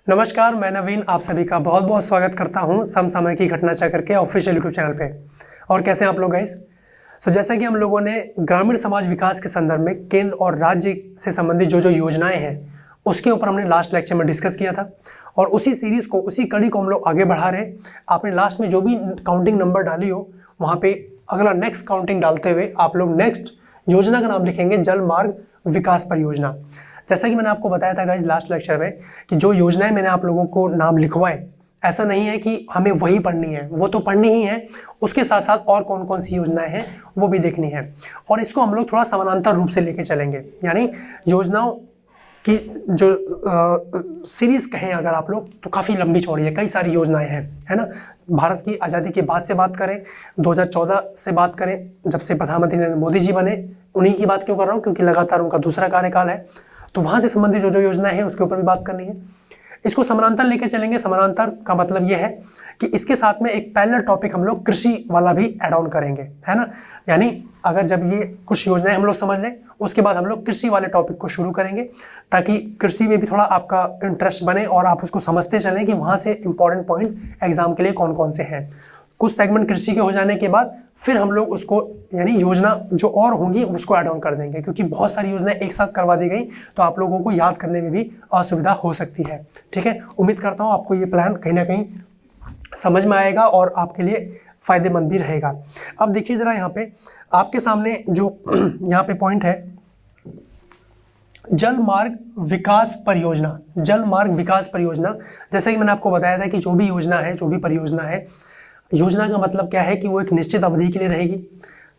नमस्कार, मैं नवीन आप सभी का बहुत बहुत स्वागत करता हूं समसामयिक घटना चक्र के ऑफिशियल यूट्यूब चैनल पे। और कैसे हैं आप लोग गाइस? जैसा कि हम लोगों ने ग्रामीण समाज विकास के संदर्भ में केंद्र और राज्य से संबंधित जो जो योजनाएं हैं उसके ऊपर हमने लास्ट लेक्चर में डिस्कस किया था और उसी सीरीज को, उसी कड़ी को हम लोग आगे बढ़ा रहे हैं। आपने लास्ट में जो भी काउंटिंग नंबर डाली हो वहाँ पे अगला नेक्स्ट काउंटिंग डालते हुए आप लोग नेक्स्ट योजना का नाम लिखेंगे जल मार्ग विकास परियोजना। जैसा कि मैंने आपको बताया था गाइस लास्ट लेक्चर में कि जो योजनाएं मैंने आप लोगों को नाम लिखवाए, ऐसा नहीं है कि हमें वही पढ़नी है, वो तो पढ़नी ही है, उसके साथ साथ और कौन कौन सी योजनाएं हैं वो भी देखनी है। और इसको हम लोग थोड़ा समानांतर रूप से लेके चलेंगे, यानी योजनाओं की जो सीरीज कहें अगर आप लोग तो काफ़ी लंबी चौड़ी है, कई सारी योजनाएं हैं, है ना। भारत की आज़ादी के बाद से बात करें, 2014 से बात करें, जब से प्रधानमंत्री नरेंद्र मोदी जी बने, उन्हीं की बात क्यों कर रहा हूँ क्योंकि लगातार उनका दूसरा कार्यकाल है, तो वहाँ से संबंधित जो जो योजनाएं हैं उसके ऊपर भी बात करनी है। इसको समानांतर लेके चलेंगे। समानांतर का मतलब ये है कि इसके साथ में एक पैरेलल टॉपिक हम लोग कृषि वाला भी ऐड ऑन करेंगे, है ना। यानी अगर जब ये कुछ योजनाएं हम लोग समझ लें उसके बाद हम लोग कृषि वाले टॉपिक को शुरू करेंगे ताकि कृषि में भी थोड़ा आपका इंटरेस्ट बने और आप उसको समझते चलें कि वहाँ से इंपॉर्टेंट पॉइंट एग्जाम के लिए कौन कौन से हैं। कुछ सेगमेंट कृषि के हो जाने के बाद फिर हम लोग उसको यानी योजना जो और होंगी उसको ऐड ऑन कर देंगे, क्योंकि बहुत सारी योजनाएं एक साथ करवा दी गई तो आप लोगों को याद करने में भी असुविधा हो सकती है। ठीक है, उम्मीद करता हूँ आपको ये प्लान कहीं ना कहीं समझ में आएगा और आपके लिए फायदेमंद भी रहेगा। अब देखिए जरा यहाँ पे आपके सामने जो यहाँ पे पॉइंट है, जल मार्ग विकास परियोजना। जल मार्ग विकास परियोजना, जैसा कि मैंने आपको बताया था कि जो भी योजना है, जो भी परियोजना है, योजना का मतलब क्या है कि वो एक निश्चित अवधि के लिए रहेगी।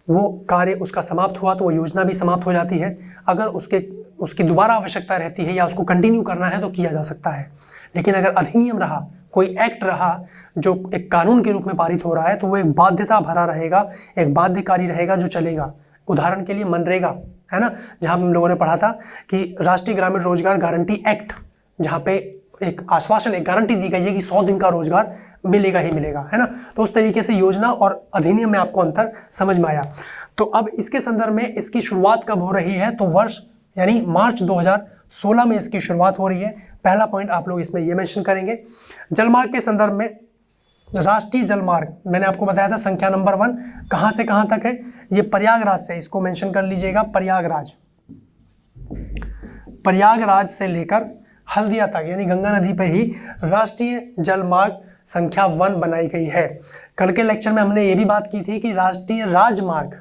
वो कार्य उसका समाप्त हुआ तो वो योजना भी समाप्त हो जाती है। अगर उसकी दोबारा आवश्यकता रहती है या उसको कंटिन्यू करना है तो किया जा सकता है। लेकिन अगर अधिनियम रहा, कोई एक्ट रहा जो एक कानून के रूप में पारित हो रहा है, तो वो एक बाध्यता भरा रहेगा, एक बाध्यकारी रहेगा जो चलेगा। उदाहरण के लिए मनरेगा, है ना, जहाँ हम लोगों ने पढ़ा था कि राष्ट्रीय ग्रामीण रोजगार गारंटी एक्ट, जहाँ पे एक आश्वासन, एक गारंटी दी गई है कि 100 दिन का रोजगार मिलेगा ही मिलेगा, है ना। तो उस तरीके से योजना और अधिनियम में आपको अंतर समझ में आया। तो अब इसके संदर्भ में इसकी शुरुआत कब हो रही है, तो वर्ष यानी मार्च 2016 में इसकी शुरुआत हो रही है। पहला पॉइंट आप लोग इसमें ये मेंशन करेंगे। जलमार्ग के संदर्भ में राष्ट्रीय जलमार्ग मैंने आपको बताया था संख्या नंबर 1 कहाँ से कहाँ तक है, ये प्रयागराज से, इसको मेंशन कर लीजिएगा, प्रयागराज से लेकर हल्दिया तक यानी गंगा नदी पर ही राष्ट्रीय जलमार्ग संख्या 1 बनाई गई है। कल के लेक्चर में हमने ये भी बात की थी कि राष्ट्रीय राजमार्ग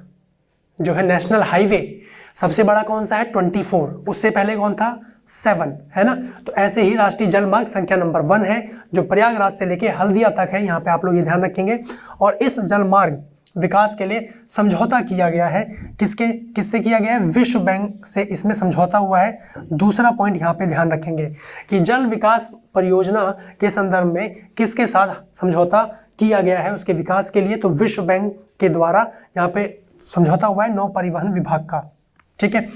जो है, नेशनल हाईवे, सबसे बड़ा कौन सा है 24, उससे पहले कौन था 7, है ना। तो ऐसे ही राष्ट्रीय जलमार्ग संख्या नंबर 1 है जो प्रयागराज से लेके हल्दिया तक है। यहाँ पे आप लोग ये ध्यान रखेंगे। और इस जलमार्ग विकास के लिए समझौता किया गया है, किससे किया गया है, विश्व बैंक से इसमें समझौता हुआ है। दूसरा पॉइंट यहाँ पे ध्यान रखेंगे कि जल विकास परियोजना के संदर्भ में किसके साथ समझौता किया गया है उसके विकास के लिए, तो विश्व बैंक के द्वारा यहाँ पे समझौता हुआ है नौ परिवहन विभाग का। ठीक है,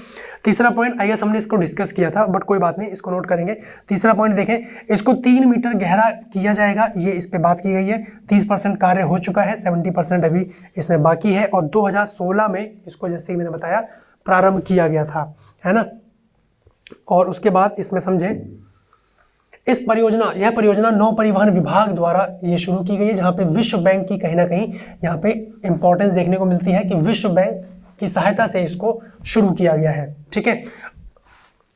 तीसरा पॉइंट आई गेस हमने इसको डिस्कस किया था बट कोई बात नहीं, इसको नोट करेंगे। तीसरा पॉइंट देखें, इसको 3 मीटर गहरा किया जाएगा, ये इस पे बात की गई है। 30% कार्य हो चुका है, 70% अभी इसमें बाकी है। और 2016 में इसको, जैसे कि मैंने बताया, प्रारंभ किया गया था, है ना। और उसके बाद इसमें समझे, यह परियोजना नौ परिवहन विभाग द्वारा ये शुरू की गई है, जहाँ पे विश्व बैंक की कहीं ना कहीं यहाँ पे इंपॉर्टेंस देखने को मिलती है कि विश्व बैंक की सहायता से इसको शुरू किया गया है। ठीक है,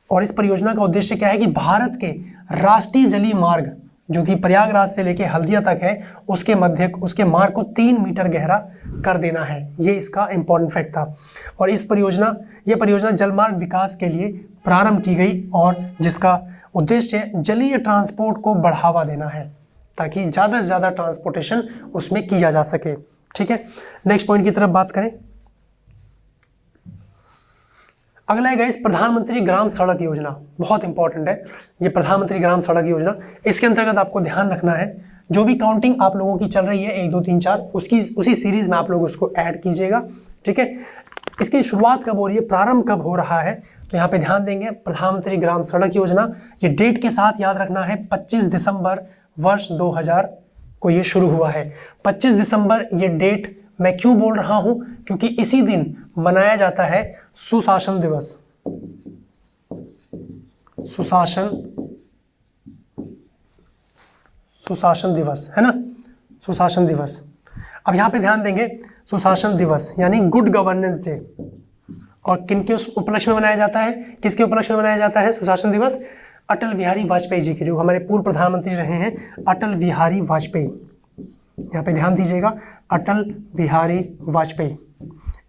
और इस परियोजना का उद्देश्य क्या है कि भारत के राष्ट्रीय जलीय मार्ग जो कि प्रयागराज से लेके हल्दिया तक है, उसके मार्ग को 3 मीटर गहरा कर देना है। ये इसका इंपॉर्टेंट फैक्ट था। और ये परियोजना जलमार्ग विकास के लिए प्रारंभ की गई और जिसका उद्देश्य जलीय ट्रांसपोर्ट को बढ़ावा देना है ताकि ज़्यादा से ज़्यादा ट्रांसपोर्टेशन उसमें किया जा सके। ठीक है, नेक्स्ट पॉइंट की तरफ बात करें। अगला है गाइस प्रधानमंत्री ग्राम सड़क योजना, बहुत इंपॉर्टेंट है ये प्रधानमंत्री ग्राम सड़क योजना। इसके अंतर्गत आपको ध्यान रखना है जो भी काउंटिंग आप लोगों की चल रही है 1 2 3 4, उसी सीरीज में आप लोग उसको ऐड कीजिएगा। ठीक है, इसकी शुरुआत कब हो रही है, प्रारंभ कब हो रहा है, तो यहाँ पे ध्यान देंगे प्रधानमंत्री ग्राम सड़क योजना। ये डेट के साथ याद रखना है, 25 दिसंबर वर्ष 2000 को ये शुरू हुआ है। 25 दिसंबर ये डेट मैं क्यों बोल रहा हूं, क्योंकि इसी दिन मनाया जाता है सुशासन दिवस। सुशासन सुशासन दिवस, है ना, सुशासन दिवस। अब यहाँ पे ध्यान देंगे, सुशासन दिवस यानी गुड गवर्नेंस डे, और किन के उपलक्ष्य में मनाया जाता है, किसके उपलक्ष्य में मनाया जाता है सुशासन दिवस? अटल बिहारी वाजपेयी जी के, जो हमारे पूर्व प्रधानमंत्री रहे हैं अटल बिहारी वाजपेयी। यहाँ पे ध्यान दीजिएगा, अटल बिहारी वाजपेयी,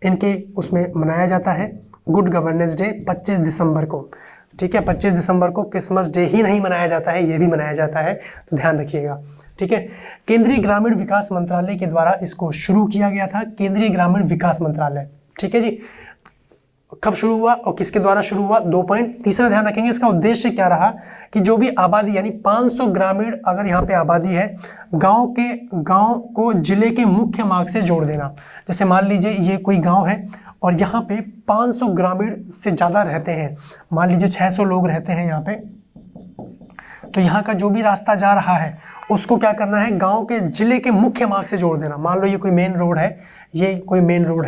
इनके उसमें मनाया जाता है गुड गवर्नेंस डे 25 दिसंबर को। ठीक है, 25 दिसंबर को क्रिसमस डे ही नहीं मनाया जाता है, ये भी मनाया जाता है, तो ध्यान रखिएगा। ठीक है, केंद्रीय ग्रामीण विकास मंत्रालय के द्वारा इसको शुरू किया गया था, केंद्रीय ग्रामीण विकास मंत्रालय। ठीक है जी, कब शुरू हुआ और किसके द्वारा शुरू हुआ? 2 पॉइंट। तीसरा ध्यान रखेंगे, इसका उद्देश्य क्या रहा कि जो भी आबादी यानी 500 ग्रामीण अगर यहाँ पे आबादी है, गांव को जिले के मुख्य मार्ग से जोड़ देना। जैसे मान लीजिए ये कोई गांव है और यहाँ पे 500 ग्रामीण से ज़्यादा रहते हैं, मान लीजिए 600 लोग रहते हैं यहाँ पे, तो यहाँ का जो भी रास्ता जा रहा है उसको क्या करना है, गाँव के जिले के मुख्य मार्ग से जोड़ देना। मान लो ये कोई मेन रोड है, ये कोई मेन रोड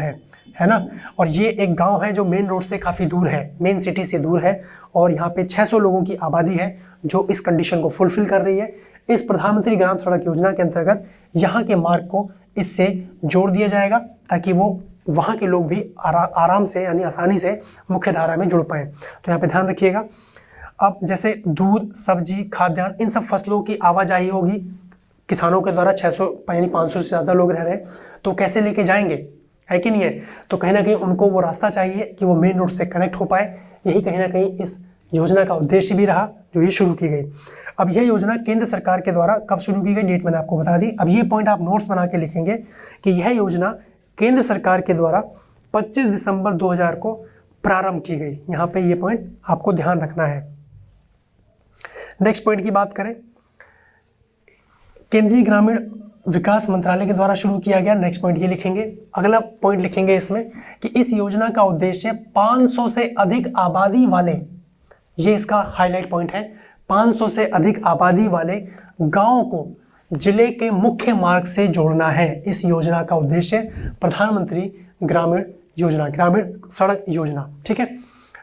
है ना, और ये एक गांव है जो मेन रोड से काफ़ी दूर है, मेन सिटी से दूर है, और यहाँ पे 600 लोगों की आबादी है जो इस कंडीशन को फुलफिल कर रही है। इस प्रधानमंत्री ग्राम सड़क योजना के अंतर्गत यहाँ के मार्ग को इससे जोड़ दिया जाएगा ताकि वो वहाँ के लोग भी आराम से यानी आसानी से मुख्य धारा में जुड़ पाएँ। तो यहाँ पे ध्यान रखिएगा। अब जैसे दूध, सब्जी, खाद्यान्न, इन सब फसलों की आवाजाही होगी किसानों के द्वारा, 600 यानी 500 से ज़्यादा लोग रह रहे हैं, तो कैसे लेके जाएंगे, है कि नहीं है? तो कहीं ना कहीं उनको वो रास्ता चाहिए कि वो मेन रोड से कनेक्ट हो पाए। यही कहीं ना कहीं इस योजना का उद्देश्य भी रहा जो ये शुरू की गई। अब यह योजना केंद्र सरकार के द्वारा कब शुरू की गई, डेट मैंने आपको बता दी। अब ये पॉइंट आप नोट्स बना के लिखेंगे कि यह योजना केंद्र सरकार के द्वारा 25 दिसंबर 2000 को प्रारंभ की गई। यहाँ पे ये पॉइंट आपको ध्यान रखना है। नेक्स्ट पॉइंट की बात करें, केंद्रीय ग्रामीण विकास मंत्रालय के द्वारा शुरू किया गया। नेक्स्ट पॉइंट ये लिखेंगे, अगला पॉइंट लिखेंगे इसमें कि इस योजना का उद्देश्य 500 से अधिक आबादी वाले, ये इसका हाईलाइट पॉइंट है, 500 से अधिक आबादी वाले गांवों को जिले के मुख्य मार्ग से जोड़ना है। इस योजना का उद्देश्य प्रधानमंत्री ग्रामीण योजना, ग्रामीण सड़क योजना। ठीक है,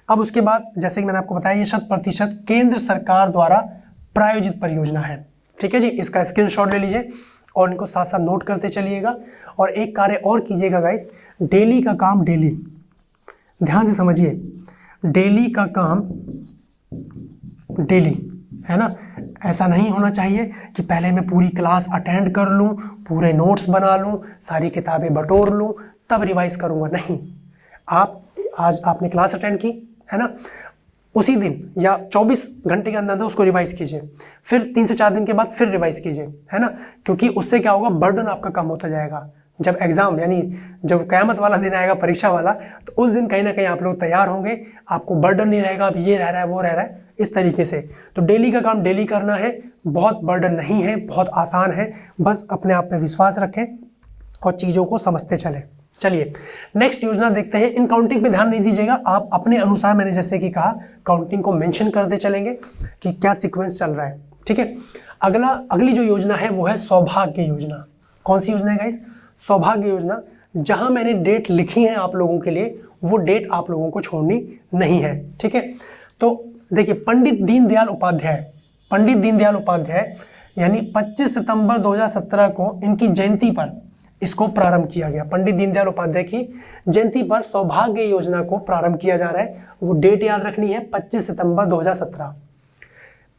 अब उसके बाद जैसे कि मैंने आपको बताया ये 100% केंद्र सरकार द्वारा प्रायोजित परियोजना है। ठीक है जी, इसका स्क्रीनशॉट ले लीजिए और इनको साथ साथ नोट करते चलिएगा। और एक कार्य और कीजिएगा गाइस, डेली का काम डेली, ध्यान से समझिए, डेली का काम डेली, है ना। ऐसा नहीं होना चाहिए कि पहले मैं पूरी क्लास अटेंड कर लूँ, पूरे नोट्स बना लूँ, सारी किताबें बटोर लूँ, तब रिवाइज करूँगा। नहीं, आप आज आपने क्लास अटेंड की, है ना, उसी दिन या 24 घंटे के अंदर उसको रिवाइज कीजिए, फिर 3 से 4 दिन के बाद फिर रिवाइज कीजिए, है ना, क्योंकि उससे क्या होगा, बर्डन आपका कम होता जाएगा। जब एग्जाम यानी जब क़यामत वाला दिन आएगा, परीक्षा वाला, तो उस दिन कहीं ना कहीं आप लोग तैयार होंगे, आपको बर्डन नहीं रहेगा, अब ये रह रहा है वो रह रहा है, इस तरीके से। तो डेली का काम डेली करना है, बहुत बर्डन नहीं है, बहुत आसान है, बस अपने आप में विश्वास रखें और चीज़ों को समझते चलें। चलिए नेक्स्ट योजना देखते हैं। इन काउंटिंग पे ध्यान नहीं दीजिएगा, आप अपने अनुसार, मैंने जैसे कि कहा, काउंटिंग को मेंशन करते चलेंगे कि क्या सीक्वेंस चल रहा है। ठीक है, अगली जो योजना है वो है सौभाग्य योजना। कौन सी योजना है गाइस? सौभाग्य योजना। जहां मैंने डेट लिखी है आप लोगों के लिए, वो डेट आप लोगों को छोड़नी नहीं है। ठीक है, तो देखिए, पंडित दीनदयाल उपाध्याय यानी 25 सितंबर 2017 को इनकी जयंती पर इसको प्रारंभ किया गया। पंडित दीनदयाल उपाध्याय की जयंती पर सौभाग्य योजना को प्रारंभ किया जा रहा है। वो डेट याद रखनी है, 25 सितंबर 2017।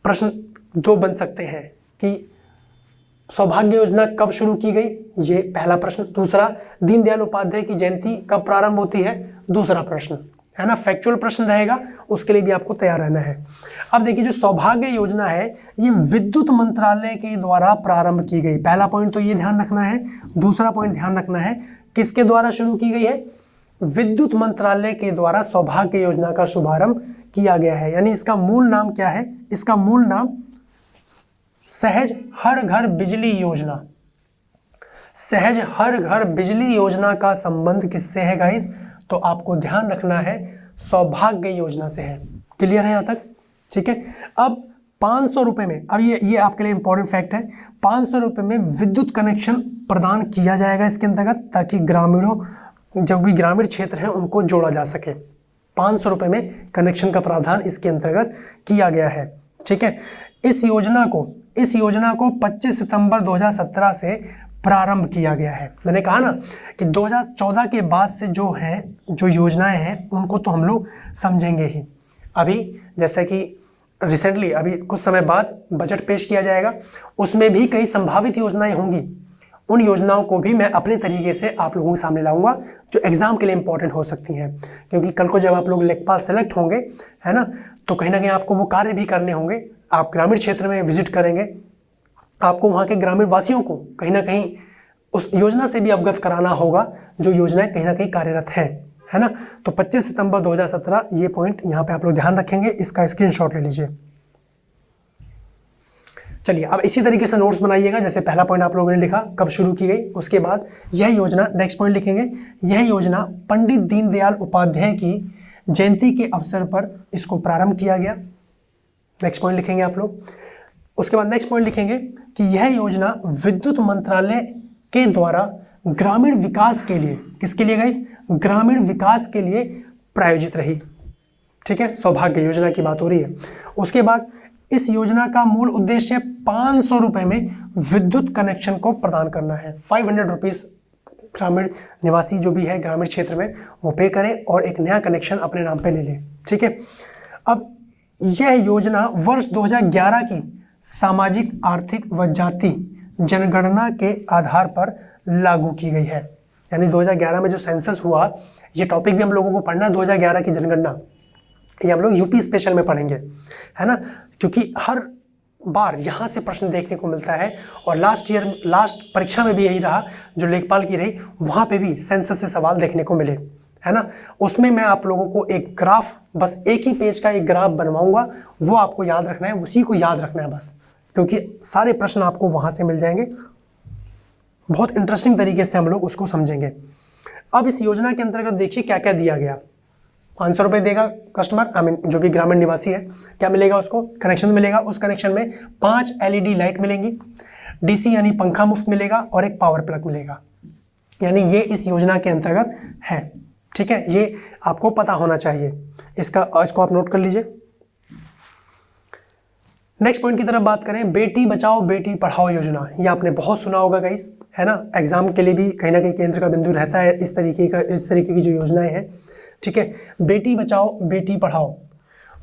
प्रश्न 2 बन सकते हैं कि सौभाग्य योजना कब शुरू की गई, ये पहला प्रश्न। दूसरा, दीनदयाल उपाध्याय की जयंती कब प्रारंभ होती है, दूसरा प्रश्न, है ना। फैक्चुअल प्रश्न रहेगा, उसके लिए भी आपको तैयार रहना है। अब देखिए, जो सौभाग्य योजना है ये विद्युत मंत्रालय के द्वारा प्रारंभ की गई। पहला पॉइंट तो ये ध्यान रखना है। दूसरा पॉइंट ध्यान रखना है, किसके द्वारा शुरू की गई है, विद्युत मंत्रालय के द्वारा सौभाग्य योजना का शुभारंभ किया गया है। यानी इसका मूल नाम क्या है, इसका मूल नाम सहज हर घर बिजली योजना। सहज हर घर बिजली योजना का संबंध किससे है गाइस, तो आपको ध्यान रखना है सौभाग्य योजना से है। क्लियर है यहाँ तक? ठीक है, अब 500 रुपये में, अब ये आपके लिए इंपॉर्टेंट फैक्ट है, 500 रुपये में विद्युत कनेक्शन प्रदान किया जाएगा इसके अंतर्गत, ताकि ग्रामीणों, जो भी ग्रामीण क्षेत्र हैं उनको जोड़ा जा सके। 500 रुपये में कनेक्शन का प्रावधान इसके अंतर्गत किया गया है। ठीक है, इस योजना को 25 सितंबर 2017 से प्रारंभ किया गया है। मैंने कहा ना कि 2014 के बाद से जो योजनाएं हैं उनको तो हम लोग समझेंगे ही। अभी जैसे कि रिसेंटली अभी कुछ समय बाद बजट पेश किया जाएगा, उसमें भी कई संभावित योजनाएं होंगी। उन योजनाओं को भी मैं अपने तरीके से आप लोगों के सामने लाऊंगा जो एग्जाम के लिए इंपॉर्टेंट हो सकती हैं, क्योंकि कल को जब आप लोग लेखपाल सेलेक्ट होंगे, है ना, तो कहीं ना कहीं आपको वो कार्य भी करने होंगे। आप ग्रामीण क्षेत्र में विजिट करेंगे, आपको वहाँ के ग्रामीण वासियों को कहीं ना कहीं उस योजना से भी अवगत कराना होगा जो योजनाएं कहीं ना कहीं कार्यरत हैं, है ना। तो 25 सितंबर 2017 ये पॉइंट यहाँ पे आप लोग ध्यान रखेंगे, इसका स्क्रीनशॉट ले लीजिए। चलिए अब इसी तरीके से नोट्स बनाइएगा, जैसे पहला पॉइंट आप लोगों ने लिखा कब शुरू की गई, उसके बाद यह योजना, नेक्स्ट पॉइंट लिखेंगे, यह योजना पंडित दीनदयाल उपाध्याय की जयंती के अवसर पर इसको प्रारंभ किया गया। नेक्स्ट पॉइंट लिखेंगे आप लोग। उसके बाद नेक्स्ट पॉइंट लिखेंगे कि यह योजना विद्युत मंत्रालय के द्वारा ग्रामीण विकास के लिए, किसके लिए गाइस, ग्रामीण विकास के लिए प्रायोजित रही। ठीक है, सौभाग्य योजना की बात हो रही है। उसके बाद इस योजना का मूल उद्देश्य 500 रुपए में विद्युत कनेक्शन को प्रदान करना है। 500 रुपीज़ ग्रामीण निवासी जो भी है ग्रामीण क्षेत्र में वो पे करें और एक नया कनेक्शन अपने नाम पे ले लें। ठीक है, अब यह योजना वर्ष 2011 की सामाजिक, आर्थिक व जाति जनगणना के आधार पर लागू की गई है। यानी 2011 में जो सेंसस हुआ, ये टॉपिक भी हम लोगों को पढ़ना है, 2011 की जनगणना, ये हम लोग यूपी स्पेशल में पढ़ेंगे, है ना, क्योंकि हर बार यहाँ से प्रश्न देखने को मिलता है। और लास्ट परीक्षा में भी यही रहा, जो लेखपाल की रही, वहाँ पे भी सेंसस से सवाल देखने को मिले, है ना। उसमें मैं आप लोगों को एक ग्राफ, बस एक ही पेज का एक ग्राफ बनवाऊंगा, वो आपको याद रखना है, उसी को याद रखना है बस, क्योंकि सारे प्रश्न आपको वहाँ से मिल जाएंगे। बहुत इंटरेस्टिंग तरीके से हम लोग उसको समझेंगे। अब इस योजना के अंतर्गत देखिए क्या क्या दिया गया। 500 रुपये देगा कस्टमर, जो भी ग्रामीण निवासी है, क्या मिलेगा उसको, कनेक्शन मिलेगा। उस कनेक्शन में 5 LED लाइट मिलेंगी, DC यानी पंखा मुफ्त मिलेगा और एक पावर प्लग मिलेगा। यानी ये इस योजना के अंतर्गत है। ठीक है, ये आपको पता होना चाहिए, इसको आप नोट कर लीजिए। नेक्स्ट पॉइंट की तरफ बात करें, बेटी बचाओ बेटी पढ़ाओ योजना। ये आपने बहुत सुना होगा गाइस, है ना, एग्जाम के लिए भी कहीं ना कहीं केंद्र का बिंदु रहता है इस तरीके की जो योजनाएं हैं। ठीक है, बेटी बचाओ बेटी पढ़ाओ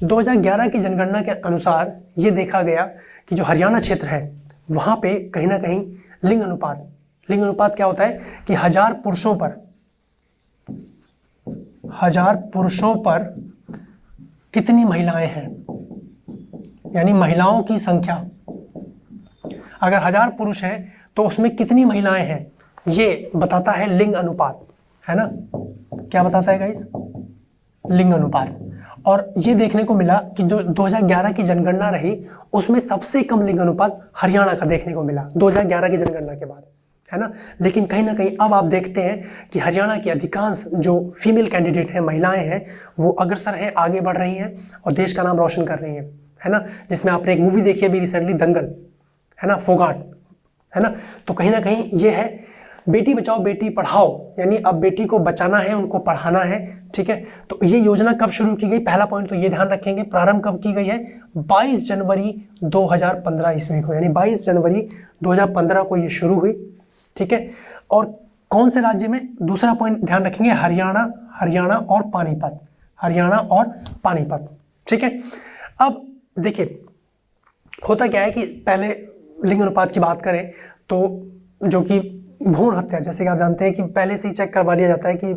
2011 की जनगणना के अनुसार ये देखा गया कि जो हरियाणा क्षेत्र है वहाँ पे कहीं ना कहीं लिंग अनुपात क्या होता है कि 1000 पुरुषों पर कितनी महिलाएं हैं, यानी महिलाओं की संख्या, अगर 1000 पुरुष हैं तो उसमें कितनी महिलाएं हैं, ये बताता है लिंग अनुपात, है ना। क्या बताता है गाइस, लिंग अनुपात। और ये देखने को मिला कि जो 2011 की जनगणना रही उसमें सबसे कम लिंग अनुपात हरियाणा का देखने को मिला 2011 की जनगणना के बाद, है ना। लेकिन कहीं ना कहीं अब आप देखते हैं कि हरियाणा की अधिकांश जो फीमेल कैंडिडेट हैं, महिलाएं हैं, वो अग्रसर हैं, आगे बढ़ रही हैं और देश का नाम रोशन कर रही हैं, है ना। जिसमें आपने एक मूवी देखी अभी रिसेंटली, दंगल, है ना, फोगाट, है ना। तो कहीं ना कहीं ये है बेटी बचाओ बेटी पढ़ाओ, यानी अब बेटी को बचाना है, उनको पढ़ाना है। ठीक है, तो ये योजना कब शुरू की गई, पहला पॉइंट तो ये ध्यान रखेंगे, प्रारंभ कब की गई है, 22 जनवरी 2015 ईस्वी को, यानी 22 जनवरी 2015 को ये शुरू हुई। ठीक है, और कौन से राज्य में, दूसरा पॉइंट ध्यान रखेंगे, हरियाणा और पानीपत। ठीक है, अब देखिए होता क्या है कि पहले लिंग अनुपात की बात करें तो जो कि भ्रूण हत्या, जैसे कि आप जानते हैं कि पहले से ही चेक करवा लिया जाता है कि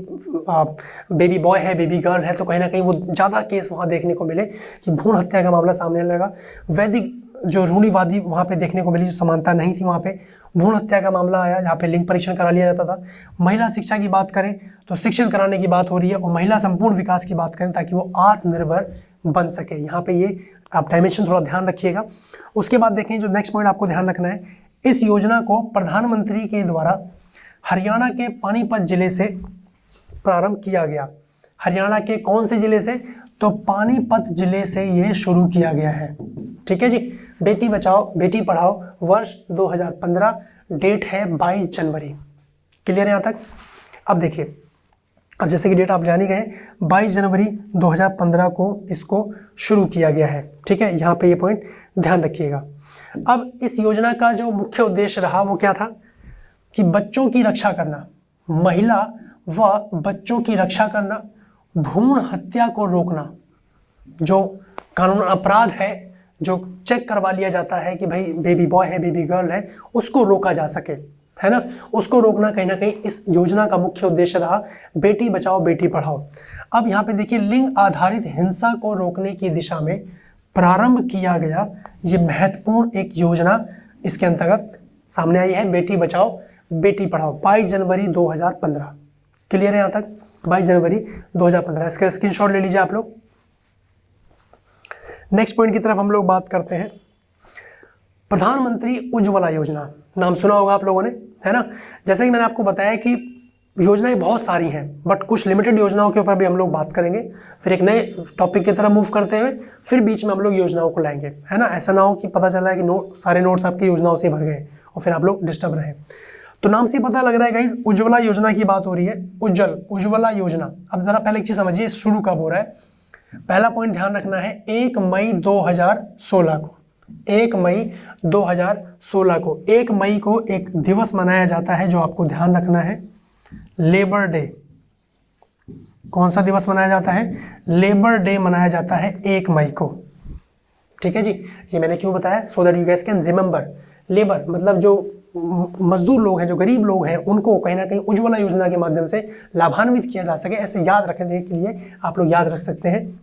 बेबी बॉय है, बेबी गर्ल है, तो कहीं ना कहीं वो ज़्यादा केस वहाँ देखने को मिले कि भ्रूण हत्या का मामला सामने लगा। वैदिक जो रूढ़िवादी वहाँ पे देखने को मिली, जो समानता नहीं थी, वहाँ पे भ्रूण हत्या का मामला आया, जहाँ पे लिंग परीक्षण करा लिया जाता था। महिला शिक्षा की बात करें तो शिक्षित कराने की बात हो रही है, और महिला संपूर्ण विकास की बात करें ताकि वो आत्मनिर्भर बन सके। यहाँ पे ये आप डायमेंशन थोड़ा ध्यान रखिएगा। उसके बाद देखें, जो नेक्स्ट पॉइंट आपको ध्यान रखना है, इस योजना को प्रधानमंत्री के द्वारा हरियाणा के पानीपत जिले से प्रारंभ किया गया। हरियाणा के कौन से जिले से, तो पानीपत जिले से ये शुरू किया गया है। ठीक है जी, बेटी बचाओ बेटी पढ़ाओ वर्ष 2015, डेट है 22 जनवरी। क्लियर है यहाँ तक। अब देखिए, अब जैसे कि डेट आप जान ही गए, 22 जनवरी 2015 को इसको शुरू किया गया है। ठीक है, यहाँ पे ये पॉइंट ध्यान रखिएगा। अब इस योजना का जो मुख्य उद्देश्य रहा वो क्या था कि बच्चों की रक्षा करना, महिला व बच्चों की रक्षा करना, भ्रूण हत्या को रोकना, जो कानून अपराध है जो चेक करवा लिया जाता है कि भाई बेबी बॉय है बेबी गर्ल है, उसको रोका जा सके, है ना, उसको रोकना कहीं ना कहीं इस योजना का मुख्य उद्देश्य रहा, बेटी बचाओ बेटी पढ़ाओ। अब यहाँ पे देखिए लिंग आधारित हिंसा को रोकने की दिशा में प्रारंभ किया गया ये महत्वपूर्ण एक योजना इसके अंतर्गत सामने आई है, बेटी बचाओ बेटी पढ़ाओ, 22 जनवरी 2015। क्लियर है यहाँ तक? 22 जनवरी 2015, इसका स्क्रीनशॉट ले लीजिए आप लोग। नेक्स्ट पॉइंट की तरफ हम लोग बात करते हैं। प्रधानमंत्री उज्ज्वला योजना, नाम सुना होगा आप लोगों ने, है ना। जैसे कि मैंने आपको बताया कि योजनाएं बहुत सारी हैं, बट कुछ लिमिटेड योजनाओं के ऊपर भी हम लोग बात करेंगे, फिर एक नए टॉपिक की तरफ मूव करते हुए फिर बीच में हम लोग योजनाओं को लाएंगे, है ना। ऐसा ना हो कि पता चला है कि सारे नोट्स आपकी योजनाओं से भर गए और फिर आप लोग डिस्टर्ब रहे। तो नाम से पता लग रहा है गाइस, उज्ज्वला योजना की बात हो रही है, उज्ज्वला योजना। अब जरा पहले एक चीज समझिए, शुरू कब हो रहा है। पहला पॉइंट ध्यान रखना है, 1 मई 2016 को, 1 मई 2016 को, 1 मई को एक दिवस मनाया जाता है जो आपको ध्यान रखना है, लेबर डे। कौन सा दिवस मनाया जाता है? लेबर डे मनाया जाता है 1 मई को। ठीक है जी, ये मैंने क्यों बताया, so that you guys can remember. Labour मतलब जो मजदूर लोग हैं, जो गरीब लोग हैं, उनको कहीं ना कहीं उज्ज्वला योजना के माध्यम से लाभान्वित किया जा सके, ऐसे याद रखने के लिए आप लोग याद रख सकते हैं।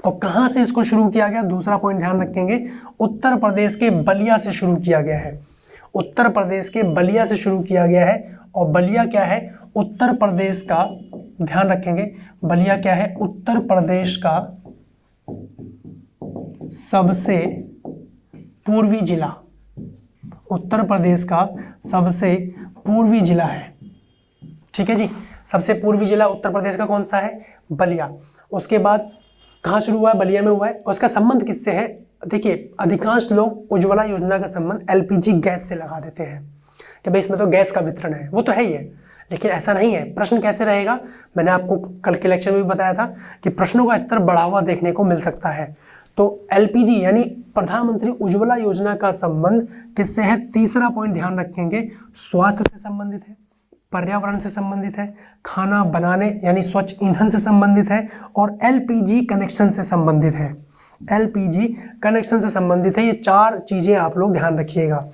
और कहाँ से इसको शुरू किया गया, दूसरा पॉइंट ध्यान रखेंगे, उत्तर प्रदेश के बलिया से शुरू किया गया है। उत्तर प्रदेश के बलिया से शुरू किया गया है। और बलिया क्या है? उत्तर प्रदेश का, ध्यान रखेंगे, बलिया क्या है? उत्तर प्रदेश का सबसे पूर्वी जिला, उत्तर प्रदेश का सबसे पूर्वी जिला है। ठीक है जी, सबसे पूर्वी जिला उत्तर प्रदेश का कौन सा है? बलिया। उसके बाद कहाँ शुरू हुआ है? बलिया में हुआ है। उसका संबंध किससे है? देखिए अधिकांश लोग उज्ज्वला योजना का संबंध एलपीजी गैस से लगा देते हैं कि भाई इसमें तो गैस का वितरण है, वो तो है ही है, लेकिन ऐसा नहीं है। प्रश्न कैसे रहेगा, मैंने आपको कल के लेक्चर में भी बताया था कि प्रश्नों का स्तर बढ़ा हुआ देखने को मिल सकता है। तो एलपीजी यानी प्रधानमंत्री उज्ज्वला योजना का संबंध किससे है? तीसरा पॉइंट ध्यान रखेंगे, स्वास्थ्य से संबंधित है, पर्यावरण से संबंधित है, खाना बनाने यानी स्वच्छ ईंधन से संबंधित है, और एलपीजी कनेक्शन से संबंधित है। एलपीजी कनेक्शन से संबंधित है। ये 4 चीजें आप लोग ध्यान रखिएगा।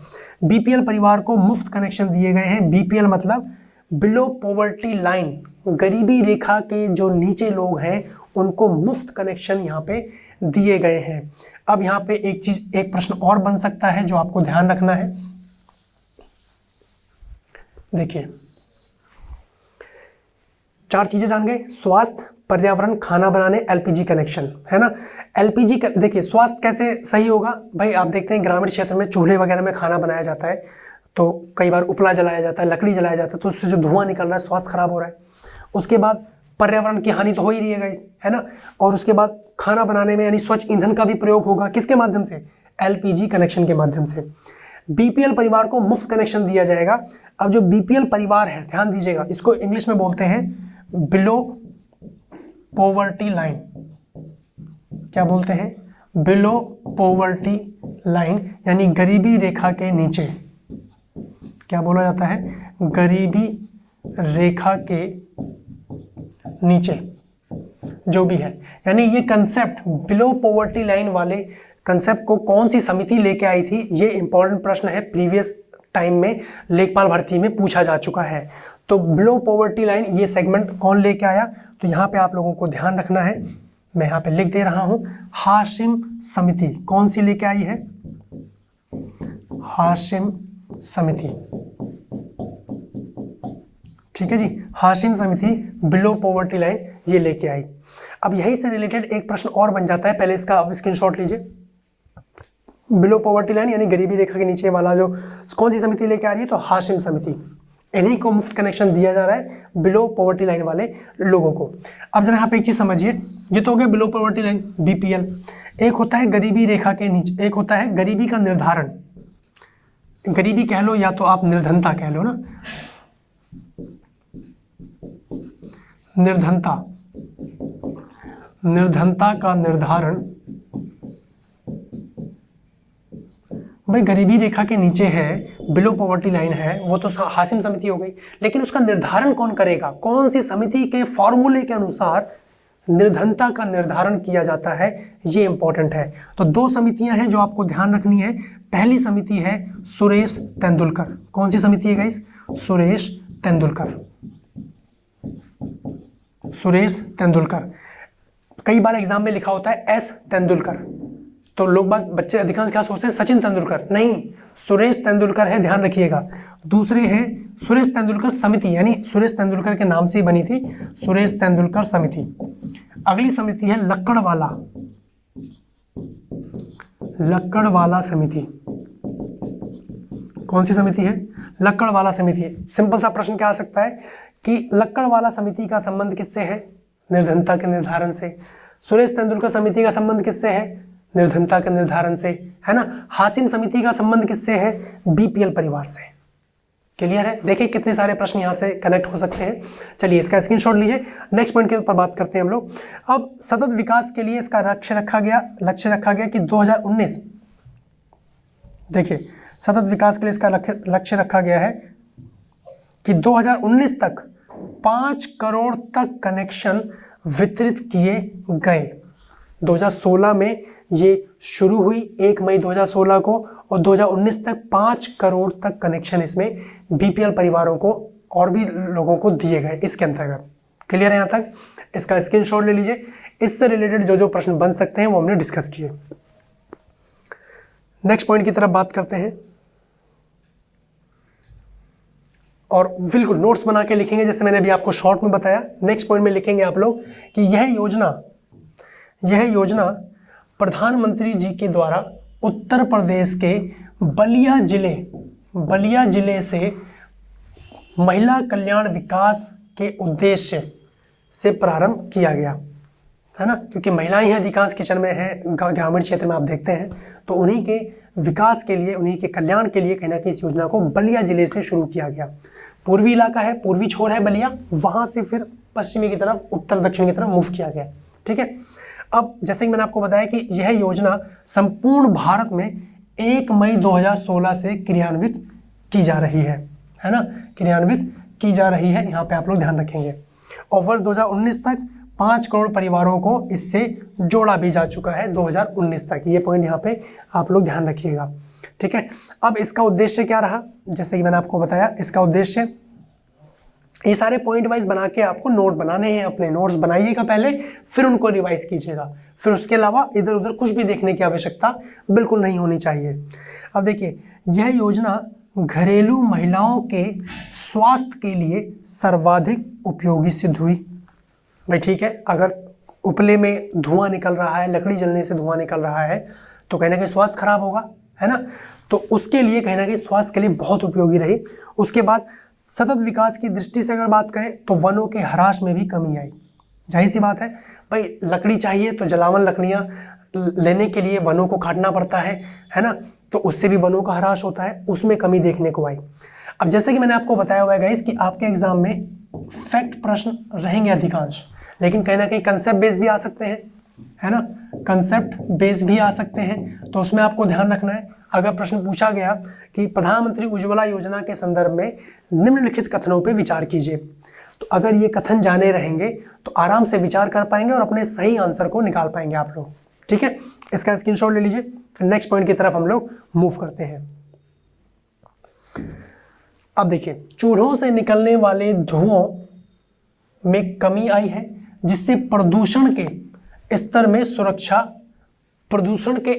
बीपीएल परिवार को मुफ्त कनेक्शन दिए गए हैं। बीपीएल मतलब बिलो पॉवर्टी लाइन, गरीबी रेखा के जो नीचे लोग हैं उनको मुफ्त कनेक्शन यहाँ पे दिए गए हैं। अब यहाँ पे एक चीज, एक प्रश्न और बन सकता है जो आपको ध्यान रखना है। देखिए 4 चीजें जान गए, स्वास्थ्य, पर्यावरण, खाना बनाने, एलपीजी कनेक्शन, है ना। एलपीजी देखिए स्वास्थ्य कैसे सही होगा भाई, आप देखते हैं ग्रामीण क्षेत्र में चूल्हे वगैरह में खाना बनाया जाता है तो कई बार उपला जलाया जाता है, लकड़ी जलाया जाता है, तो उससे जो धुआं निकल रहा है स्वास्थ्य खराब हो रहा है। उसके बाद पर्यावरण की हानि तो हो ही रही है गाइस, है ना। और उसके बाद खाना बनाने में यानी स्वच्छ ईंधन का भी प्रयोग होगा, किसके माध्यम से? एलपीजी कनेक्शन के माध्यम से। बीपीएल परिवार को मुफ्त कनेक्शन दिया जाएगा। अब जो बीपीएल परिवार है, ध्यान दीजिएगा, इसको इंग्लिश में बोलते हैं बिलो पॉवर्टी लाइन। क्या बोलते हैं? बिलो पॉवर्टी लाइन यानी गरीबी रेखा के नीचे। क्या बोला जाता है? गरीबी रेखा के नीचे जो भी है। यानी ये कंसेप्ट बिलो पॉवर्टी लाइन वाले कंसेप्ट को कौन सी समिति लेके आई थी, ये इंपॉर्टेंट प्रश्न है, प्रीवियस टाइम में लेखपाल भर्ती में पूछा जा चुका है। तो बिलो पॉवर्टी लाइन ये सेगमेंट कौन लेके आया, तो यहाँ पे आप लोगों को ध्यान रखना है, मैं यहाँ पे लिख दे रहा हूँ, हाशिम समिति। कौन सी लेके आई है? हाशिम समिति। ठीक है जी, हाशिम समिति बिलो पॉवर्टी लाइन ये लेके आई। अब यहीं से रिलेटेड एक प्रश्न और बन जाता है, पहले इसका आप स्क्रीनशॉट लीजिए। बिलो पॉवर्टी लाइन यानी गरीबी रेखा के नीचे वाला जो कौन सी समिति लेके आ रही है, तो हाशिम समिति। इन्हीं को मुफ्त कनेक्शन दिया जा रहा है, बिलो पॉवर्टी लाइन वाले लोगों को। अब जरा यहाँ पे एक चीज समझिए, ये तो हो गया बिलो पॉवर्टी लाइन बीपीएल। एक होता है गरीबी रेखा के नीचे, एक होता है गरीबी का निर्धारण। गरीबी कह लो या तो आप निर्धनता कह लो ना, निर्धनता, निर्धनता का निर्धारण भाई गरीबी रेखा के नीचे है, बिलो पॉवर्टी लाइन है, वो तो हाशिम समिति हो गई, लेकिन उसका निर्धारण कौन करेगा, कौन सी समिति के फॉर्मूले के अनुसार निर्धनता का निर्धारण किया जाता है, ये इंपॉर्टेंट है। तो दो समितियां हैं जो आपको ध्यान रखनी है। पहली समिति है सुरेश तेंदुलकर। कौन सी समिति है गाइस? सुरेश तेंदुलकर। सुरेश तेंदुलकर। कई बार एग्जाम में लिखा होता है एस तेंदुलकर, तो लोग बच्चे अधिकांश क्या सोचते हैं, सचिन तेंदुलकर। नहीं, सुरेश तेंदुलकर है, ध्यान रखिएगा। दूसरे हैं सुरेश तेंदुलकर समिति, यानी सुरेश तेंदुलकर के नाम से ही बनी थी, सुरेश तेंदुलकर समिति। अगली समिति है लक्कड़वाला, लक्कड़वाला समिति। कौन सी समिति है? लक्कड़वाला समिति। सिंपल सा प्रश्न क्या आ सकता है कि लक्कड़वाला समिति का संबंध किससे है? निर्धनता के निर्धारण से। सुरेश तेंदुलकर समिति का संबंध किससे है? निर्धनता के निर्धारण से, है ना। हाशिम समिति का संबंध किससे है? बीपीएल परिवार से। क्लियर है? देखिए कितने सारे प्रश्न यहाँ से कनेक्ट हो सकते हैं। चलिए इसका स्क्रीनशॉट लीजिए। नेक्स्ट पॉइंट के ऊपर बात करते हैं हम लोग। अब सतत विकास के लिए इसका लक्ष्य रखा गया कि 2019, देखिए सतत विकास के लिए इसका लक्ष्य रखा गया है कि 2019 तक 5 करोड़ तक कनेक्शन वितरित किए गए। 2016 में ये शुरू हुई 1 मई 2016 को, और 2019 तक 5 करोड़ तक कनेक्शन इसमें बीपीएल परिवारों को और भी लोगों को दिए गए इसके अंतर्गत। क्लियर है यहाँ तक? इसका स्क्रीनशॉट ले लीजिए। इससे रिलेटेड जो जो प्रश्न बन सकते हैं वो हमने डिस्कस किए। नेक्स्ट पॉइंट की तरफ बात करते हैं, और बिल्कुल नोट्स बना के लिखेंगे जैसे मैंने अभी आपको शॉर्ट में बताया। नेक्स्ट पॉइंट में लिखेंगे आप लोग कि यह योजना प्रधानमंत्री जी के द्वारा उत्तर प्रदेश के बलिया जिले से महिला कल्याण विकास के उद्देश्य से प्रारंभ किया गया, है ना। क्योंकि महिलाएं ही अधिकांश किचन में हैं, ग्रामीण क्षेत्र में आप देखते हैं, तो उन्हीं के विकास के लिए, उन्हीं के कल्याण के लिए कहीं ना कहीं इस योजना को बलिया जिले से शुरू किया गया। पूर्वी इलाका है, पूर्वी छोर है बलिया, वहाँ से फिर पश्चिमी की तरफ, उत्तर दक्षिण की तरफ मूव किया गया। ठीक है। अब जैसे कि मैंने आपको बताया कि यह योजना संपूर्ण भारत में 1 मई 2016 से क्रियान्वित की जा रही है ना, क्रियान्वित की जा रही है। यहाँ पे आप लोग ध्यान रखेंगे। और वर्ष 2019 तक 5 करोड़ परिवारों को इससे जोड़ा भी जा चुका है 2019 तक। ये पॉइंट यहाँ पे आप लोग ध्यान रखिएगा। ठीक है। अब इसका उद्देश्य क्या रहा, जैसे कि मैंने आपको बताया, इसका उद्देश्य, ये सारे पॉइंट वाइज बना के आपको नोट बनाने हैं। अपने नोट्स बनाइएगा पहले, फिर उनको रिवाइज कीजिएगा। फिर उसके अलावा इधर उधर कुछ भी देखने की आवश्यकता बिल्कुल नहीं होनी चाहिए। अब देखिए, यह योजना घरेलू महिलाओं के स्वास्थ्य के लिए सर्वाधिक उपयोगी सिद्ध हुई। भाई ठीक है, अगर उपले में धुआं निकल रहा है, लकड़ी जलने से धुआं निकल रहा है, तो कहीं ना कहीं स्वास्थ्य खराब होगा, है ना। तो उसके लिए कहीं ना कहीं स्वास्थ्य के लिए बहुत उपयोगी रही। उसके बाद सतत विकास की दृष्टि से अगर बात करें तो वनों के ह्रास में भी कमी आई। जाहिर सी बात है भाई, लकड़ी चाहिए तो जलावन लकड़ियाँ लेने के लिए वनों को काटना पड़ता है ना, तो उससे भी वनों का ह्रास होता है, उसमें कमी देखने को आई। अब जैसे कि मैंने आपको बताया हुआ है गाइस कि आपके एग्जाम में फैक्ट प्रश्न रहेंगे अधिकांश, लेकिन कहीं ना कहीं कंसेप्ट बेस भी आ सकते हैं, है ना, कंसेप्ट बेस भी आ सकते हैं। तो उसमें आपको ध्यान रखना है। अगर प्रश्न पूछा गया कि प्रधानमंत्री उज्ज्वला योजना के संदर्भ में निम्नलिखित कथनों पे विचार कीजिए, तो अगर ये कथन जाने रहेंगे तो आराम से विचार कर पाएंगे और अपने सही आंसर को निकाल पाएंगे आप लोग। ठीक है, इसका स्क्रीनशॉट ले लीजिए। फिर नेक्स्ट पॉइंट की तरफ हम लोग मूव करते हैं। अब देखिए, चूल्हों से निकलने वाले धुओं में कमी आई है, जिससे प्रदूषण के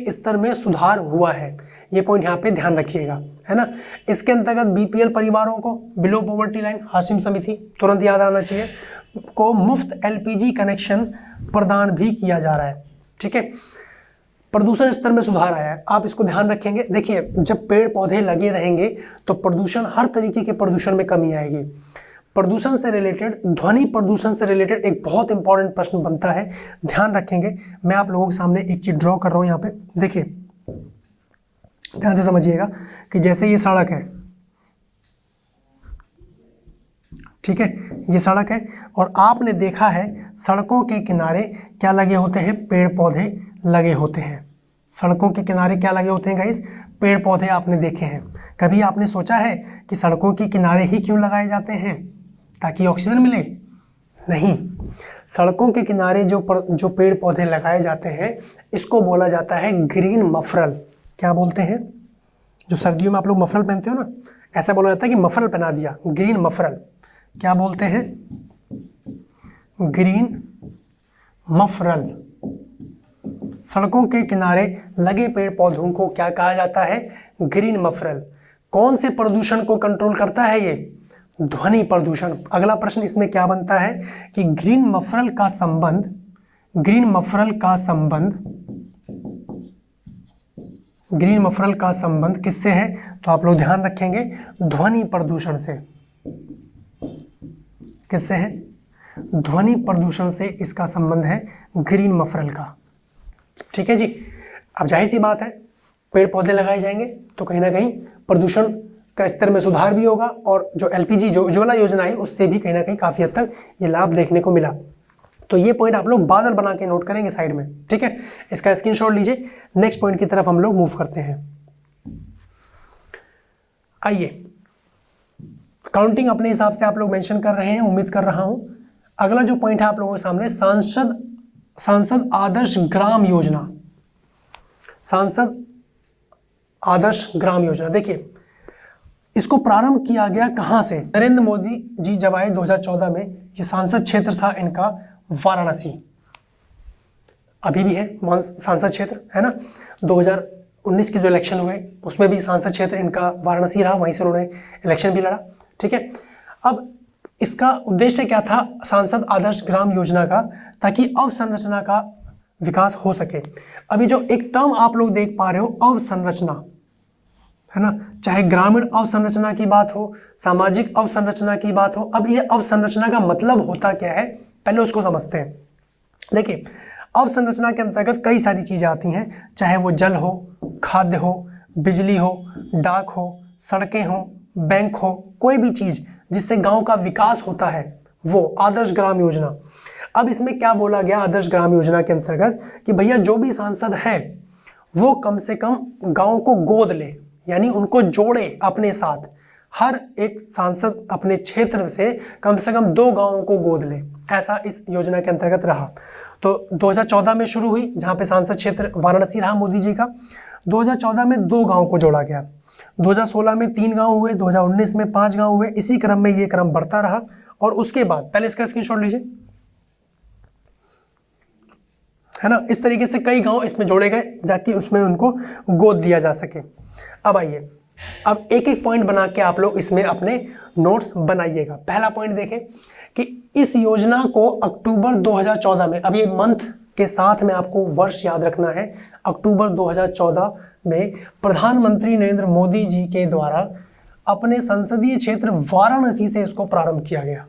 स्तर में सुधार हुआ है। ये पॉइंट यहाँ पे ध्यान रखिएगा, है ना। इसके अंतर्गत बीपीएल परिवारों को, बिलो पॉवर्टी लाइन, हाशिम समिति, तुरंत याद आना चाहिए, को मुफ्त एलपीजी कनेक्शन प्रदान भी किया जा रहा है। ठीक है, प्रदूषण स्तर में सुधार आया है, आप इसको ध्यान रखेंगे। देखिए, जब पेड़ पौधे लगे रहेंगे तो प्रदूषण, हर तरीके के प्रदूषण में कमी आएगी। प्रदूषण से रिलेटेड, ध्वनि प्रदूषण से रिलेटेड एक बहुत इंपॉर्टेंट प्रश्न बनता है, ध्यान रखेंगे। मैं आप लोगों के सामने एक चीज ड्रॉ कर रहा हूं यहाँ पे, देखिए ध्यान से समझिएगा कि जैसे ये सड़क है, ठीक है, ये सड़क है और आपने देखा है सड़कों के किनारे क्या लगे होते हैं, पेड़ पौधे लगे होते हैं। सड़कों के किनारे क्या लगे होते हैं गाइस, पेड़ पौधे आपने देखे हैं? कभी आपने सोचा है कि सड़कों के किनारे ही क्यों लगाए जाते हैं? ताकि ऑक्सीजन मिले? नहीं, सड़कों के किनारे जो पेड़ पौधे लगाए जाते हैं इसको बोला जाता है ग्रीन मफरल। क्या बोलते हैं? जो सर्दियों में आप लोग मफरल पहनते हो ना, ऐसा बोला जाता है कि मफरल पहना दिया, ग्रीन मफरल। क्या बोलते हैं? Green muffler. सड़कों के किनारे लगे पेड़ पौधों को क्या कहा जाता है? Green muffler. कौन से प्रदूषण को कंट्रोल करता है ये? ध्वनि प्रदूषण। अगला प्रश्न इसमें क्या बनता है कि ग्रीन मफरल का संबंध किससे है? तो आप लोग ध्यान रखेंगे, ध्वनि प्रदूषण से। किससे है? ध्वनि प्रदूषण से इसका संबंध है ग्रीन मफरल का। ठीक है जी। अब जाहिर सी बात है, पेड़ पौधे लगाए जाएंगे तो कहीं ना कहीं प्रदूषण का स्तर में सुधार भी होगा, और जो एलपीजी जो उज्ज्वला योजना है उससे भी कहीं ना कहीं काफ़ी हद तक ये लाभ देखने को मिला। तो ये पॉइंट आप लोग बादल बना के नोट करेंगे साइड में। ठीक है, इसका स्क्रीनशॉट लीजिए। नेक्स्ट पॉइंट की तरफ हम लोग मूव करते हैं। आइए, काउंटिंग अपने हिसाब से आप लोग मेंशन कर रहे हैं, उम्मीद कर रहा हूं। अगला जो पॉइंट है आप लोगों के सामने, सांसद आदर्श ग्राम योजना। सांसद आदर्श ग्राम योजना, देखिए इसको प्रारंभ किया गया कहां से? नरेंद्र मोदी जी जब आए 2014 में, ये सांसद क्षेत्र था इनका वाराणसी। अभी भी है सांसद क्षेत्र, है ना। 2019 के जो इलेक्शन हुए उसमें भी सांसद क्षेत्र इनका वाराणसी रहा, वहीं से उन्होंने इलेक्शन भी लड़ा। ठीक है, अब इसका उद्देश्य क्या था सांसद आदर्श ग्राम योजना का? ताकि अवसंरचना का विकास हो सके। अभी जो एक टर्म आप लोग देख पा रहे हो, अवसंरचना, है ना, चाहे ग्रामीण अवसंरचना की बात हो, सामाजिक अवसंरचना की बात हो। अब ये अवसंरचना का मतलब होता क्या है, पहले उसको समझते हैं। देखिए, अवसंरचना के अंतर्गत कई सारी चीजें आती हैं, चाहे वो जल हो, खाद्य हो, बिजली हो, डाक हो, सड़कें हो, बैंक हो, कोई भी चीज जिससे गांव का विकास होता है, वो आदर्श ग्राम योजना। अब इसमें क्या बोला गया आदर्श ग्राम योजना के अंतर्गत कि भैया जो भी सांसद है वो कम से कम गांव को गोद ले, यानी उनको जोड़े अपने साथ। हर एक सांसद अपने क्षेत्र से कम 2 गांवों को गोद ले, ऐसा इस योजना के अंतर्गत रहा। तो 2014 में शुरू हुई, जहां पे सांसद क्षेत्र वाराणसी रहा मोदी जी का। 2014 में 2 गांव को जोड़ा गया, 2016 में 3 गांव हुए, 2019 में 5 गांव हुए। इसी क्रम में ये क्रम बढ़ता रहा, और उसके बाद पहले इसका स्क्रीनशॉट लीजिए, है ना। इस तरीके से कई गांव इसमें जोड़े गए ताकि उसमें उनको गोद लिया जा सके। अब आइए, अब एक एक पॉइंट बना के आप लोग इसमें अपने नोट्स बनाइएगा। पहला पॉइंट देखें कि इस योजना को अक्टूबर 2014 में, अब ये मंथ के साथ में आपको वर्ष याद रखना है, अक्टूबर 2014 में प्रधानमंत्री नरेंद्र मोदी जी के द्वारा अपने संसदीय क्षेत्र वाराणसी से इसको प्रारंभ किया गया।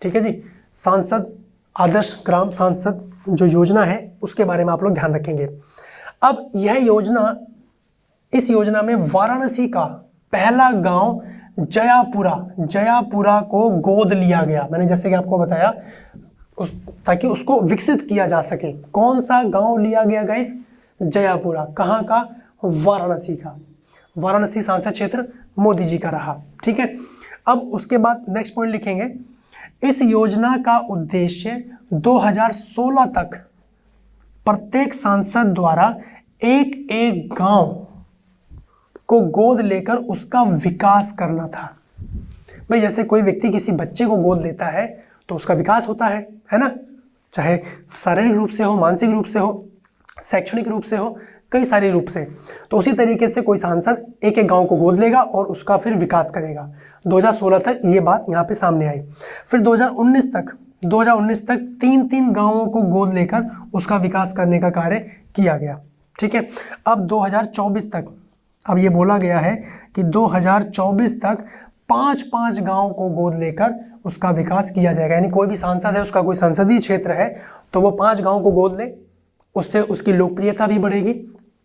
ठीक है जी, सांसद आदर्श ग्राम सांसद जो योजना है उसके बारे में आप लोग ध्यान रखेंगे। अब यह योजना, इस योजना में वाराणसी का पहला गांव जयापुरा को गोद लिया गया। मैंने जैसे कि आपको बताया ताकि उसको विकसित किया जा सके। कौन सा गांव लिया गया गाइस? जयापुरा। कहाँ का? वाराणसी का। वाराणसी सांसद क्षेत्र मोदी जी का रहा। ठीक है, अब उसके बाद नेक्स्ट पॉइंट लिखेंगे, इस योजना का उद्देश्य 2016 तक प्रत्येक सांसद द्वारा एक गांव को गोद लेकर उसका विकास करना था। भाई जैसे कोई व्यक्ति किसी बच्चे को गोद लेता है तो उसका विकास होता है ना, चाहे शारीरिक रूप से हो, मानसिक रूप से हो, शैक्षणिक रूप से हो, कई सारे रूप से। तो उसी तरीके से कोई सांसद एक गांव को गोद लेगा और उसका फिर विकास करेगा। 2016 तक ये बात यहाँ पे सामने आई। फिर 2019 तक 3 गांवों को गोद लेकर उसका विकास करने का कार्य किया गया। ठीक है, अब 2024 तक, अब ये बोला गया है कि 2024 तक 5 गांव को गोद लेकर उसका विकास किया जाएगा। यानी कोई भी सांसद है, उसका कोई संसदीय क्षेत्र है तो वो 5 गांव को गोद ले, उससे उसकी लोकप्रियता भी बढ़ेगी,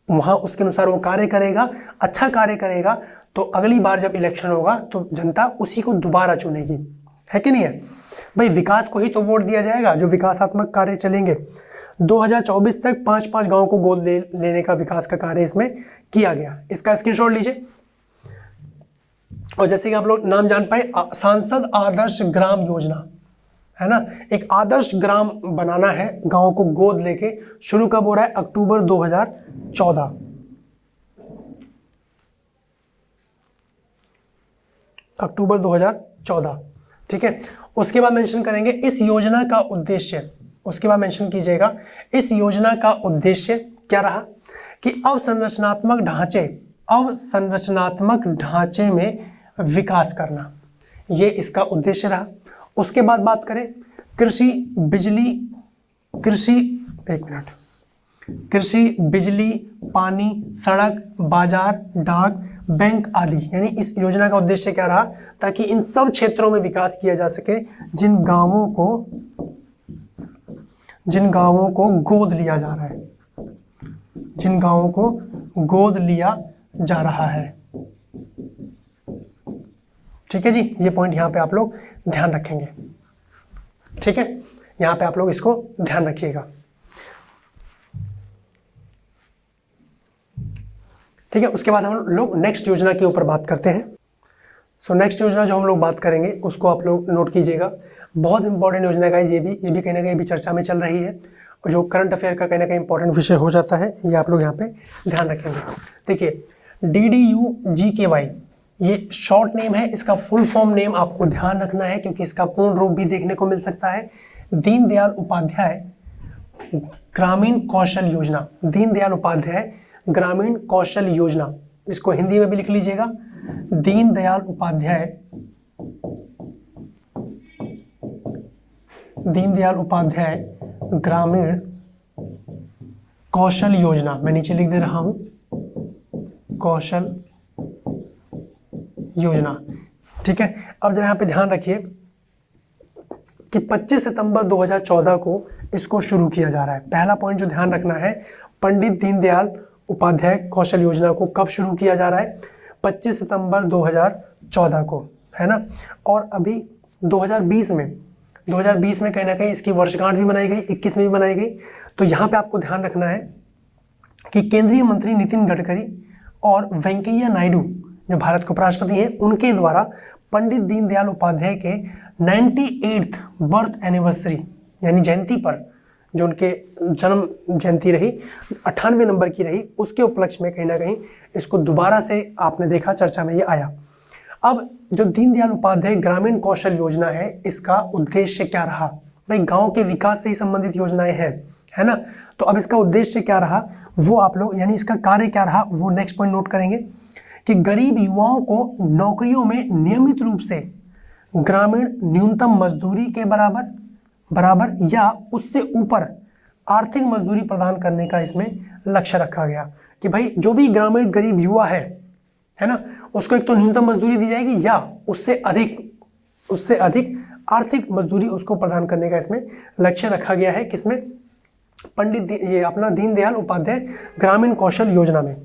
वहाँ उसके अनुसार वो कार्य करेगा, अच्छा कार्य करेगा, तो अगली बार जब इलेक्शन होगा तो जनता उसी को दोबारा चुनेगी, है कि नहीं है भाई। विकास को ही तो वोट दिया जाएगा जो विकासात्मक कार्य चलेंगे। 2024 तक 5-5 गांव को गोद लेने का विकास का कार्य इसमें किया गया। इसका स्क्रीनशॉट लीजिए। और जैसे कि आप लोग नाम जान पाए, सांसद आदर्श ग्राम योजना है ना, एक आदर्श ग्राम बनाना है गांव को गोद लेके। शुरू कब हो रहा है? अक्टूबर 2014। अक्टूबर 2014, ठीक है। उसके बाद मेंशन करेंगे इस योजना का उद्देश्य, उसके बाद मेंशन कीजिएगा इस योजना का उद्देश्य क्या रहा कि अवसंरचनात्मक ढांचे में विकास करना, ये इसका उद्देश्य रहा। उसके बाद बात करें कृषि, बिजली, पानी, सड़क, बाजार, डाक, बैंक आदि, यानी इस योजना का उद्देश्य क्या रहा, ताकि इन सब क्षेत्रों में विकास किया जा सके जिन गांवों को गोद लिया जा रहा है, जिन गांवों को गोद लिया जा रहा है। ठीक है जी, ये पॉइंट यहां पे आप लोग ध्यान रखेंगे। ठीक है, यहां पे आप लोग इसको ध्यान रखिएगा। ठीक है, उसके बाद हम लोग नेक्स्ट योजना के ऊपर बात करते हैं। सो नेक्स्ट योजना जो हम लोग बात करेंगे उसको आप लोग नोट कीजिएगा। बहुत इंपॉर्टेंट योजना है गाइस, ये भी कहीं ना कहीं भी चर्चा में चल रही है, और जो करंट अफेयर का कहीं ना कहीं इंपॉर्टेंट विषय हो जाता है, ये आप लोग यहाँ पे ध्यान रखेंगे। देखिए DDU-GKY ये शॉर्ट नेम है, इसका फुल फॉर्म नेम आपको ध्यान रखना है क्योंकि इसका पूर्ण रूप भी देखने को मिल सकता है। दीनदयाल उपाध्याय ग्रामीण कौशल योजना, दीनदयाल उपाध्याय ग्रामीण कौशल योजना, इसको हिंदी में भी लिख लीजिएगा, दीनदयाल उपाध्याय ग्रामीण कौशल योजना, मैं नीचे लिख दे रहा हूं कौशल योजना। ठीक है, अब जरा यहाँ पे ध्यान रखिए कि 25 सितंबर 2014 को इसको शुरू किया जा रहा है। पहला पॉइंट जो ध्यान रखना है, पंडित दीनदयाल उपाध्याय कौशल योजना को कब शुरू किया जा रहा है? 25 सितंबर 2014 को, है ना। और अभी 2020 में कहीं ना कहीं इसकी वर्षगांठ भी मनाई गई, 21 में भी मनाई गई। तो यहाँ पे आपको ध्यान रखना है कि केंद्रीय मंत्री नितिन गडकरी और वेंकैया नायडू जो भारत के उपराष्ट्रपति हैं, उनके द्वारा पंडित दीनदयाल उपाध्याय के 98th बर्थ एनिवर्सरी यानी जयंती पर, जो उनके जन्म जयंती रही 98 नंबर की रही, उसके उपलक्ष्य में कहीं ना कहीं इसको दोबारा से आपने देखा चर्चा में ये आया। अब जो दीनदयाल उपाध्याय ग्रामीण कौशल योजना है, इसका उद्देश्य क्या रहा? भाई गांव के विकास से ही संबंधित योजनाएं हैं, है ना। तो अब इसका उद्देश्य क्या रहा वो आप लोग, यानी इसका कार्य क्या रहा वो नेक्स्ट पॉइंट नोट करेंगे कि गरीब युवाओं को नौकरियों में नियमित रूप से ग्रामीण न्यूनतम मजदूरी के बराबर या उससे ऊपर आर्थिक मजदूरी प्रदान करने का इसमें लक्ष्य रखा गया कि भाई जो भी ग्रामीण गरीब युवा है ना, उसको एक तो न्यूनतम मजदूरी दी जाएगी या उससे अधिक आर्थिक मजदूरी उसको प्रदान करने का इसमें लक्ष्य रखा गया है। किसमें? ये अपना दीनदयाल उपाध्याय ग्रामीण कौशल योजना में।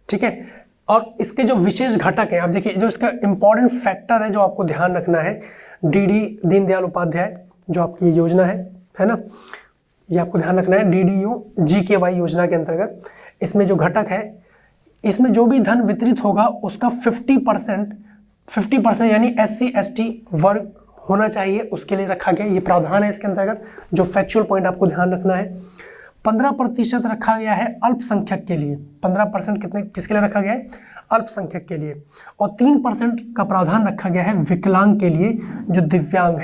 ठीक है, और इसके जो विशेष घटक हैं, आप देखिए जो इसका इंपॉर्टेंट फैक्टर है जो आपको ध्यान रखना है, दीनदयाल उपाध्याय जो आपकी ये योजना है ना, ये आपको ध्यान रखना है। DDU-GKY योजना के अंतर्गत इसमें जो घटक है, इसमें जो भी धन वितरित होगा उसका 50% यानी SC/ST वर्ग होना चाहिए, उसके लिए रखा गया ये प्रावधान है। इसके अंतर्गत जो फैक्चुअल पॉइंट आपको ध्यान रखना है, 15% रखा गया है अल्पसंख्यक के लिए। 15% किसके लिए रखा गया है? अल्पसंख्यक के लिए। और 3% का प्रावधान रखा गया है विकलांग के लिए, जो दिव्यांग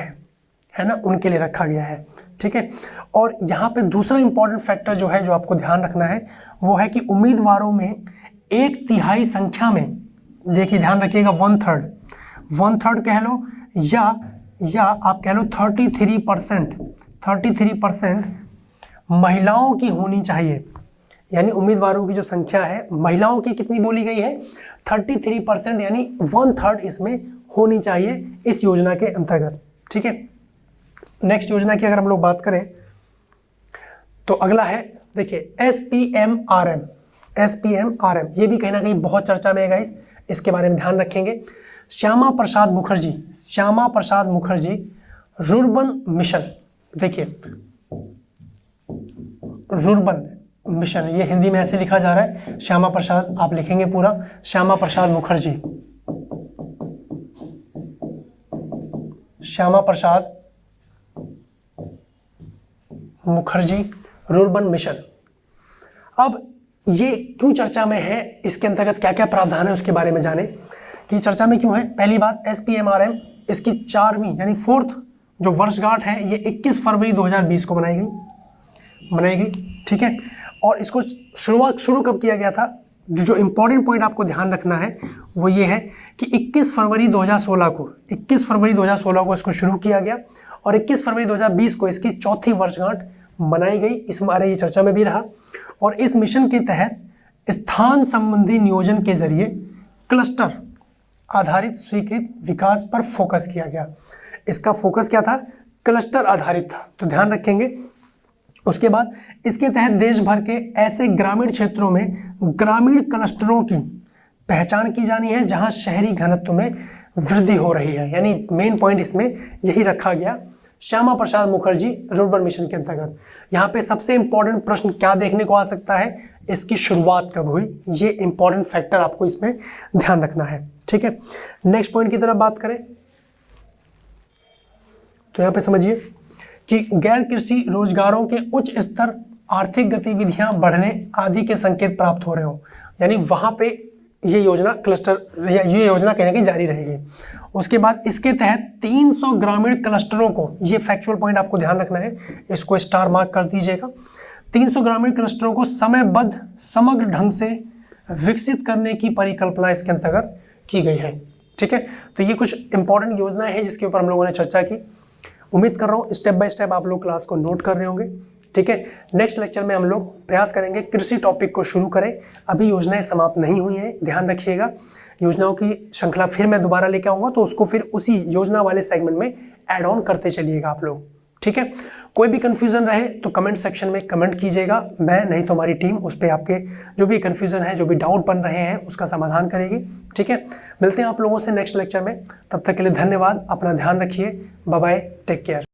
है ना, उनके लिए रखा गया है। ठीक है, और यहाँ पे दूसरा इंपॉर्टेंट फैक्टर जो है जो आपको ध्यान रखना है वो है कि उम्मीदवारों में 1/3 संख्या में, देखिए ध्यान रखिएगा, 1/3 कह लो या आप कह लो 33% महिलाओं की होनी चाहिए। यानी उम्मीदवारों की जो संख्या है महिलाओं की कितनी बोली गई है? 33% यानी 1/3 इसमें होनी चाहिए इस योजना के अंतर्गत। ठीक है, नेक्स्ट योजना की अगर हम लोग बात करें तो अगला है, देखिए SPM-RM, ये भी कहीं ना कहीं बहुत चर्चा में है गाइस, इसके बारे में ध्यान रखेंगे। श्यामा प्रसाद मुखर्जी रुर्बन मिशन, देखिए रुर्बन मिशन, ये हिंदी में ऐसे लिखा जा रहा है, श्यामा प्रसाद, आप लिखेंगे पूरा, श्यामा प्रसाद मुखर्जी, श्यामा प्रसाद मुखर्जी रुर्बन मिशन। अब ये क्यों चर्चा में है, इसके अंतर्गत क्या क्या प्रावधान है उसके बारे में जाने कि चर्चा में क्यों है। पहली बात, SPMRM इसकी 4वीं यानी 4th जो वर्षगांठ है ये 21 फरवरी 2020 को बनाई गई, ठीक है। और इसको शुरू कब किया गया था, जो इंपॉर्टेंट पॉइंट आपको ध्यान रखना है वो ये है कि 21 फरवरी 2016 को इसको शुरू किया गया और 21 फरवरी 2020 को इसकी 4थी वर्षगांठ मनाई गई। इस बारे ये चर्चा में भी रहा। और इस मिशन के तहत स्थान संबंधी नियोजन के जरिए क्लस्टर आधारित स्वीकृत विकास पर फोकस किया गया। इसका फोकस क्या था, क्लस्टर आधारित था, तो ध्यान रखेंगे। उसके बाद इसके तहत देश भर के ऐसे ग्रामीण क्षेत्रों में ग्रामीण क्लस्टरों की पहचान की जानी है जहां शहरी घनत्व में वृद्धि हो रही है, यानी मेन पॉइंट इसमें यही रखा गया श्यामा प्रसाद मुखर्जी रुर्बन मिशन के अंतर्गत। यहाँ पे सबसे इंपॉर्टेंट प्रश्न क्या देखने को आ सकता है, इसकी शुरुआत कब हुई, ये इंपॉर्टेंट फैक्टर आपको इसमें ध्यान रखना है, ठीक है। नेक्स्ट पॉइंट की तरफ बात करें तो यहाँ पे समझिए कि गैर कृषि रोजगारों के उच्च स्तर, आर्थिक गतिविधियां बढ़ने आदि के संकेत प्राप्त हो रहे हो, यानी वहां पे ये योजना क्लस्टर या ये योजना कहीं ना कहीं जारी रहेगी। उसके बाद इसके तहत 300 ग्रामीण क्लस्टरों को, ये फैक्चुअल पॉइंट आपको ध्यान रखना है, इसको स्टार मार्क कर दीजिएगा। 300 ग्रामीण क्लस्टरों को समयबद्ध समग्र ढंग से विकसित करने की परिकल्पना इसके अंतर्गत की गई है, ठीक है। तो ये कुछ इंपॉर्टेंट योजनाएं हैं जिसके ऊपर हम लोगों ने चर्चा की। उम्मीद कर रहा हूँ स्टेप बाय स्टेप आप लोग क्लास को नोट कर रहे होंगे, ठीक है। नेक्स्ट लेक्चर में हम लोग प्रयास करेंगे कृषि टॉपिक को शुरू करें। अभी योजनाएं समाप्त नहीं हुई हैं, ध्यान रखिएगा। योजनाओं की श्रृंखला फिर मैं दोबारा लेके आऊँगा, तो उसको फिर उसी योजना वाले सेगमेंट में ऐड ऑन करते चलिएगा आप लोग, ठीक है। कोई भी कन्फ्यूज़न रहे तो कमेंट सेक्शन में कमेंट कीजिएगा, मैं नहीं तो हमारी टीम उस पर आपके जो भी कन्फ्यूज़न है, जो भी डाउट बन रहे हैं उसका समाधान करेगी, ठीक है। मिलते हैं आप लोगों से नेक्स्ट लेक्चर में, तब तक के लिए धन्यवाद, अपना ध्यान रखिए, बाय बाय, टेक केयर।